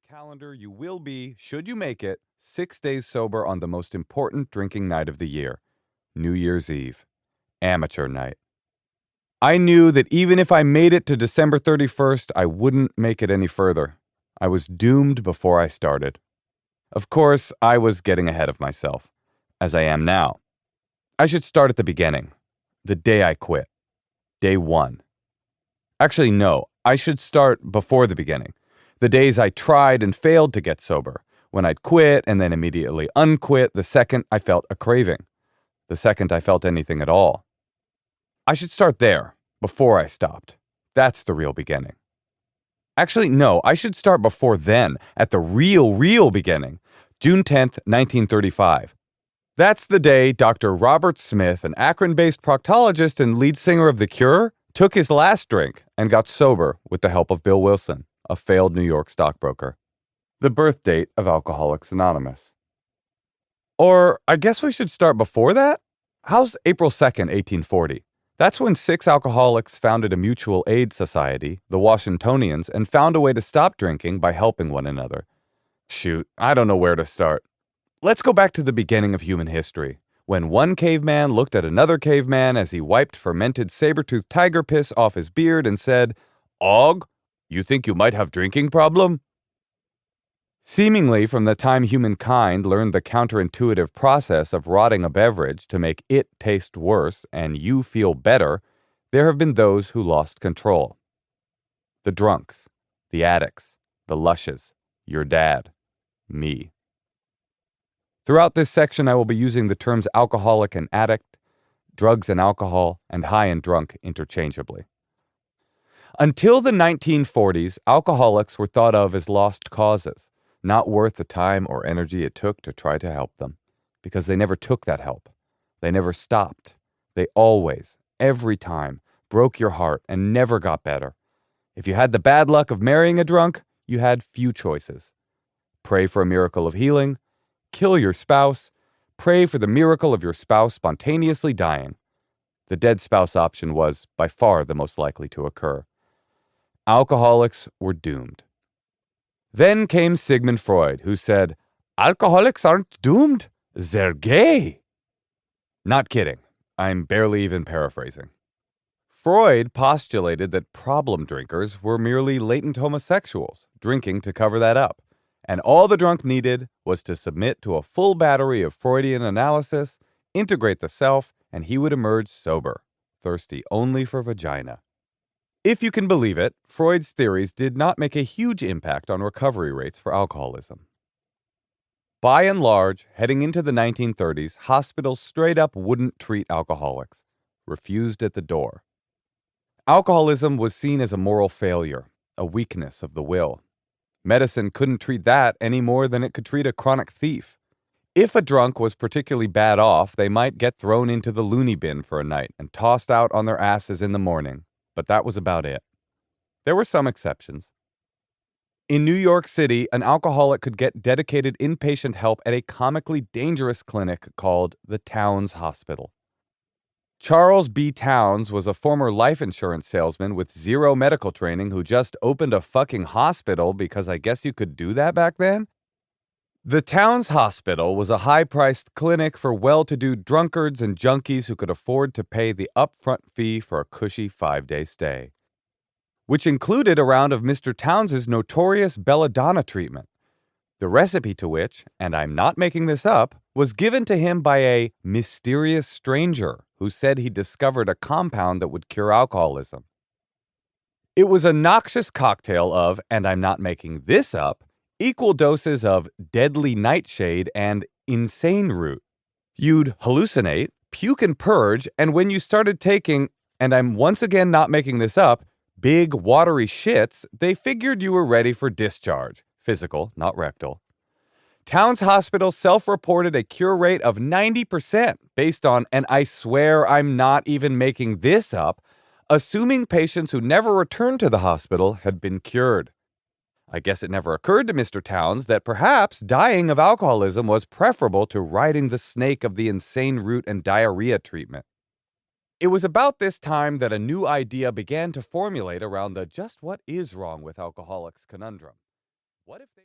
calendar, you will be, should you make it, 6 days sober on the most important drinking night of the year, New Year's Eve, amateur night. I knew that even if I made it to December 31st, I wouldn't make it any further. I was doomed before I started. Of course, I was getting ahead of myself, as I am now. I should start at the beginning, the day I quit, day 1. Actually, no, I should start before the beginning. The days I tried and failed to get sober, when I'd quit and then immediately unquit the second I felt a craving, the second I felt anything at all. I should start there, before I stopped. That's the real beginning. Actually, no, I should start before then, at the real beginning, June 10th, 1935. That's the day Dr. Robert Smith, an Akron-based proctologist and lead singer of The Cure, took his last drink and got sober with the help of Bill Wilson, a failed New York stockbroker. The birth date of Alcoholics Anonymous. Or I guess we should start before that? How's April 2nd, 1840? That's when 6 alcoholics founded a mutual aid society, the Washingtonians, and found a way to stop drinking by helping one another. Shoot, I don't know where to start. Let's go back to the beginning of human history, when one caveman looked at another caveman as he wiped fermented saber-toothed tiger piss off his beard and said, "Og, you think you might have drinking problem?" Seemingly from the time humankind learned the counterintuitive process of rotting a beverage to make it taste worse and you feel better, there have been those who lost control. The drunks, the addicts, the lushes, your dad, me. Throughout this section, I will be using the terms alcoholic and addict, drugs and alcohol, and high and drunk interchangeably. Until the 1940s, alcoholics were thought of as lost causes, not worth the time or energy it took to try to help them, because they never took that help. They never stopped. They always, every time, broke your heart and never got better. If you had the bad luck of marrying a drunk, you had few choices. Pray for a miracle of healing, kill your spouse, pray for the miracle of your spouse spontaneously dying. The dead spouse option was by far the most likely to occur. Alcoholics were doomed. Then came Sigmund Freud, who said, "Alcoholics aren't doomed, they're gay." Not kidding. I'm barely even paraphrasing. Freud postulated that problem drinkers were merely latent homosexuals, drinking to cover that up. And all the drunk needed was to submit to a full battery of Freudian analysis, integrate the self, and he would emerge sober, thirsty only for vagina. If you can believe it, Freud's theories did not make a huge impact on recovery rates for alcoholism. By and large, heading into the 1930s, hospitals straight up wouldn't treat alcoholics, refused at the door. Alcoholism was seen as a moral failure, a weakness of the will. Medicine couldn't treat that any more than it could treat a chronic thief. If a drunk was particularly bad off, they might get thrown into the loony bin for a night and tossed out on their asses in the morning, but that was about it. There were some exceptions. In New York City, an alcoholic could get dedicated inpatient help at a comically dangerous clinic called the Towns Hospital. Charles B. Towns was a former life insurance salesman with zero medical training who just opened a fucking hospital because I guess you could do that back then. The Towns Hospital was a high-priced clinic for well-to-do drunkards and junkies who could afford to pay the upfront fee for a cushy 5-day stay, which included a round of Mr. Towns's notorious belladonna treatment, the recipe to which, and I'm not making this up, was given to him by a mysterious stranger who said he discovered a compound that would cure alcoholism. It was a noxious cocktail of, and I'm not making this up, equal doses of deadly nightshade and insane root. You'd hallucinate, puke and purge, and when you started taking, and I'm once again not making this up, big watery shits, they figured you were ready for discharge. Physical, not rectal. Towns Hospital self-reported a cure rate of 90% based on, and I swear I'm not even making this up, assuming patients who never returned to the hospital had been cured. I guess it never occurred to Mr. Towns that perhaps dying of alcoholism was preferable to riding the snake of the insane root and diarrhea treatment. It was about this time that a new idea began to formulate around the just what is wrong with alcoholics conundrum. What if they